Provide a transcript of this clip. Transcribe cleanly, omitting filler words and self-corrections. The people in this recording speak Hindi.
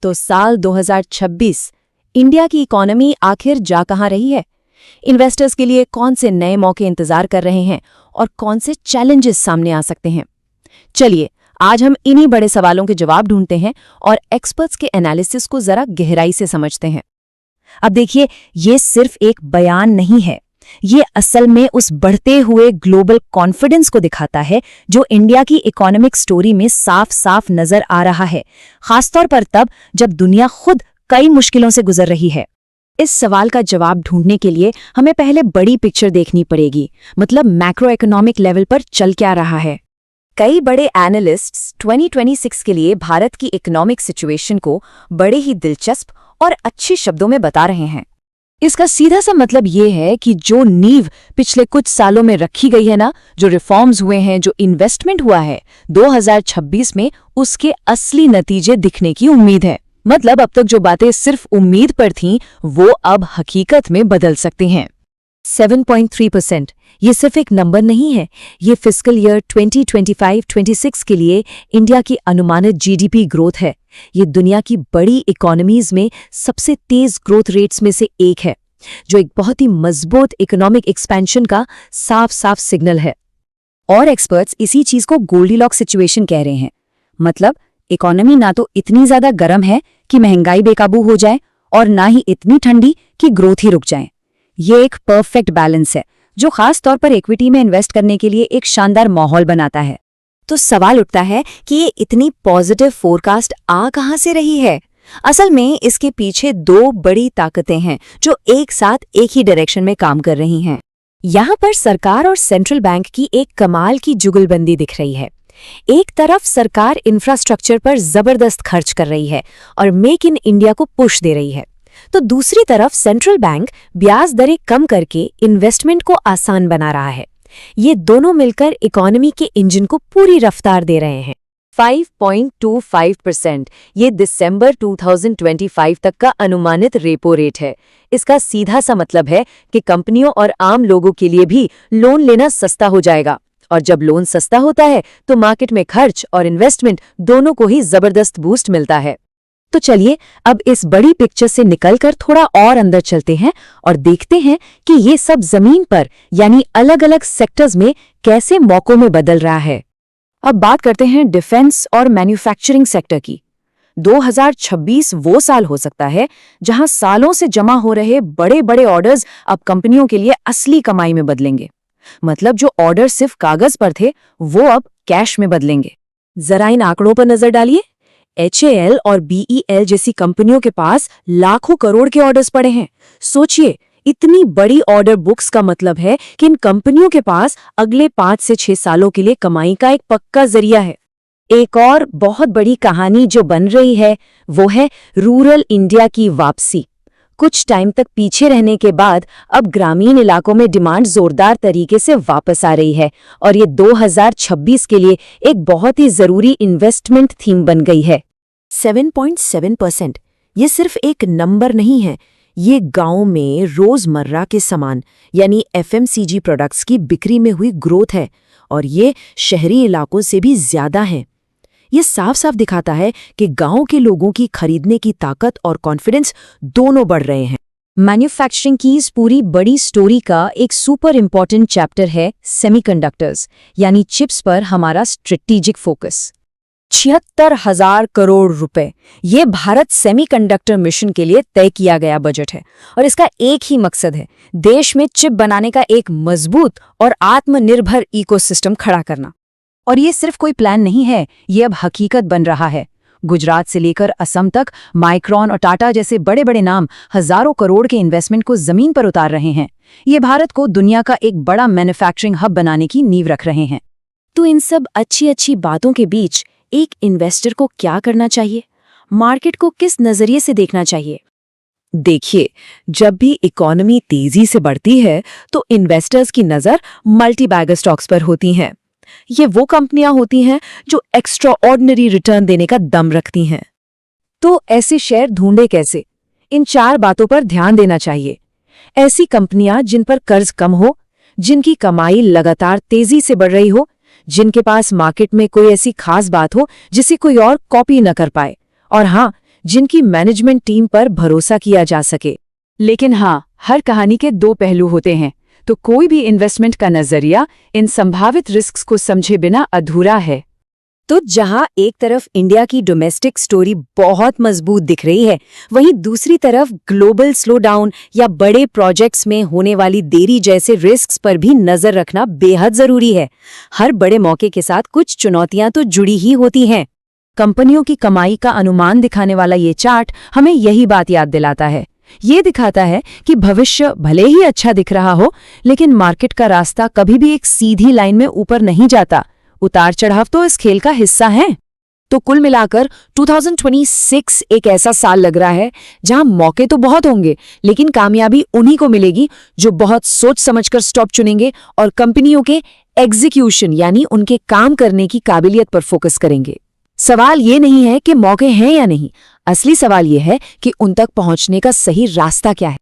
तो साल 2026 इंडिया की इकोनॉमी आखिर जा कहाँ रही है? इन्वेस्टर्स के लिए कौन से नए मौके इंतजार कर रहे हैं और कौन से चैलेंजेस सामने आ सकते हैं? चलिए आज हम इन्हीं बड़े सवालों के जवाब ढूंढते हैं और एक्सपर्ट्स के एनालिसिस को जरा गहराई से समझते हैं। अब देखिए, ये सिर्फ एक बयान नहीं है, ये असल में उस बढ़ते हुए ग्लोबल कॉन्फिडेंस को दिखाता है जो इंडिया की इकोनॉमिक स्टोरी में साफ साफ नजर आ रहा है, खासतौर पर तब जब दुनिया खुद कई मुश्किलों से गुजर रही है। इस सवाल का जवाब ढूंढने के लिए हमें पहले बड़ी पिक्चर देखनी पड़ेगी, मतलब मैक्रो इकोनॉमिक लेवल पर चल क्या रहा है। कई बड़े एनालिस्ट्स 2026 के लिए भारत की इकोनॉमिक सिचुएशन को बड़े ही दिलचस्प और अच्छे शब्दों में बता रहे हैं। इसका सीधा सा मतलब ये है कि जो नींव पिछले कुछ सालों में रखी गई है ना, जो रिफॉर्म्स हुए हैं, जो इन्वेस्टमेंट हुआ है, 2026 में उसके असली नतीजे दिखने की उम्मीद है। मतलब अब तक जो बातें सिर्फ उम्मीद पर थीं, वो अब हकीकत में बदल सकती हैं। 7.3% ये सिर्फ एक नंबर नहीं है, ये फिस्कल ईयर 2025-26 के लिए इंडिया की अनुमानित जीडीपी ग्रोथ है। ये दुनिया की बड़ी इकोनॉमीज में सबसे तेज ग्रोथ रेट्स में से एक है, जो एक बहुत ही मजबूत इकोनॉमिक एक्सपेंशन का साफ साफ सिग्नल है। और एक्सपर्ट्स इसी चीज को गोल्डीलॉक्स सिचुएशन कह रहे हैं। मतलब इकोनॉमी ना तो इतनी ज्यादा गर्म है कि महंगाई बेकाबू हो जाए और ना ही इतनी ठंडी कि ग्रोथ ही रुक जाए। ये एक परफेक्ट बैलेंस है जो खास तौर पर इक्विटी में इन्वेस्ट करने के लिए एक शानदार माहौल बनाता है। तो सवाल उठता है कि ये इतनी पॉजिटिव फोरकास्ट आ कहां से रही है? असल में इसके पीछे दो बड़ी ताकतें हैं जो एक साथ एक ही डायरेक्शन में काम कर रही हैं। यहाँ पर सरकार और सेंट्रल बैंक की एक कमाल की जुगलबंदी दिख रही है। एक तरफ सरकार इंफ्रास्ट्रक्चर पर जबरदस्त खर्च कर रही है और मेक इन इंडिया को पुश दे रही है, तो दूसरी तरफ सेंट्रल बैंक ब्याज दरें कम करके इन्वेस्टमेंट को आसान बना रहा है। ये दोनों मिलकर इकोनॉमी के इंजन को पूरी रफ्तार दे रहे हैं। 5.25% ये दिसंबर 2025 तक का अनुमानित रेपो रेट है। इसका सीधा सा मतलब है कि कंपनियों और आम लोगों के लिए भी लोन लेना सस्ता हो जाएगा, और जब लोन सस्ता होता है तो मार्केट में खर्च और इन्वेस्टमेंट दोनों को ही जबरदस्त बूस्ट मिलता है। तो चलिए अब इस बड़ी पिक्चर से निकलकर थोड़ा और अंदर चलते हैं और देखते हैं कि ये सब जमीन पर यानी अलग अलग सेक्टर्स में कैसे मौकों में बदल रहा है। अब बात करते हैं डिफेंस और मैन्युफैक्चरिंग सेक्टर की। 2026 वो साल हो सकता है जहां सालों से जमा हो रहे बड़े बड़े ऑर्डर्स अब कंपनियों के लिए असली कमाई में बदलेंगे। मतलब जो ऑर्डर सिर्फ कागज पर थे वो अब कैश में बदलेंगे। जरा इन आंकड़ों पर नजर डालिए। HAL और BEL जैसी कंपनियों के पास लाखों करोड़ के ऑर्डर्स पड़े हैं। सोचिए, इतनी बड़ी ऑर्डर बुक्स का मतलब है कि इन कंपनियों के पास अगले 5 से 6 सालों के लिए कमाई का एक पक्का जरिया है। एक और बहुत बड़ी कहानी जो बन रही है वो है रूरल इंडिया की वापसी। कुछ टाइम तक पीछे रहने के बाद अब ग्रामीण इलाकों में डिमांड जोरदार तरीके से वापस आ रही है और ये 2026 के लिए एक बहुत ही जरूरी इन्वेस्टमेंट थीम बन गई है। 7.7% ये सिर्फ एक नंबर नहीं है, ये गांव में रोजमर्रा के सामान यानी FMCG प्रोडक्ट्स की बिक्री में हुई ग्रोथ है, और ये शहरी इलाकों से भी ज्यादा है। ये साफ साफ दिखाता है कि गांव के लोगों की खरीदने की ताकत और कॉन्फिडेंस दोनों बढ़ रहे हैं। मैन्युफैक्चरिंग की इस पूरी बड़ी स्टोरी का एक सुपर इम्पोर्टेंट चैप्टर है सेमीकंडक्टर्स यानी चिप्स पर हमारा स्ट्रेटेजिक फोकस। 76,000 करोड़ रुपए ये भारत सेमीकंडक्टर मिशन के लिए तय किया गया बजट है, और इसका एक ही मकसद है, देश में चिप बनाने का एक मजबूत और आत्मनिर्भर इकोसिस्टम खड़ा करना। और ये सिर्फ कोई प्लान नहीं है, ये अब हकीकत बन रहा है। गुजरात से लेकर असम तक माइक्रॉन और टाटा जैसे बड़े बड़े नाम हजारों करोड़ के इन्वेस्टमेंट को जमीन पर उतार रहे हैं। ये भारत को दुनिया का एक बड़ा मैन्युफैक्चरिंग हब बनाने की नींव रख रहे हैं। तो इन सब अच्छी अच्छी बातों के बीच एक इन्वेस्टर को क्या करना चाहिए? मार्केट को किस नजरिए से देखना चाहिए? देखिए, जब भी इकोनॉमी तेजी से बढ़ती है तो इन्वेस्टर्स की नजर मल्टी बैगर स्टॉक्स पर होती हैं। ये वो कंपनियां होती हैं जो एक्स्ट्रा ऑर्डिनरी रिटर्न देने का दम रखती हैं। तो ऐसे शेयर ढूंढे कैसे? इन 4 बातों पर ध्यान देना चाहिए। ऐसी कंपनियां जिन पर कर्ज कम हो, जिनकी कमाई लगातार तेजी से बढ़ रही हो, जिनके पास मार्केट में कोई ऐसी खास बात हो जिसे कोई और कॉपी न कर पाए, और हाँ, जिनकी मैनेजमेंट टीम पर भरोसा किया जा सके। लेकिन हाँ, हर कहानी के दो पहलू होते हैं, तो कोई भी इन्वेस्टमेंट का नजरिया इन संभावित रिस्क्स को समझे बिना अधूरा है। तो जहां एक तरफ इंडिया की डोमेस्टिक स्टोरी बहुत मजबूत दिख रही है, वहीं दूसरी तरफ ग्लोबल स्लोडाउन या बड़े प्रोजेक्ट्स में होने वाली देरी जैसे रिस्क्स पर भी नजर रखना बेहद जरूरी है। हर बड़े मौके के साथ कुछ चुनौतियां तो जुड़ी ही होती हैं। कंपनियों की कमाई का अनुमान दिखाने वाला ये चार्ट हमें यही बात याद दिलाता है। ये दिखाता है कि भविष्य भले ही अच्छा दिख रहा हो, लेकिन मार्केट का रास्ता कभी भी एक सीधी लाइन में ऊपर नहीं जाता। उतार चढ़ाव तो इस खेल का हिस्सा है। तो कुल मिलाकर 2026 एक ऐसा साल लग रहा है जहां मौके तो बहुत होंगे, लेकिन कामयाबी उन्हीं को मिलेगी जो बहुत सोच समझकर स्टॉप चुनेंगे और कंपनियों के एग्जीक्यूशन यानी उनके काम करने की काबिलियत पर फोकस करेंगे। सवाल ये नहीं है कि मौके हैं या नहीं, असली सवाल ये है कि उन तक पहुंचने का सही रास्ता क्या है।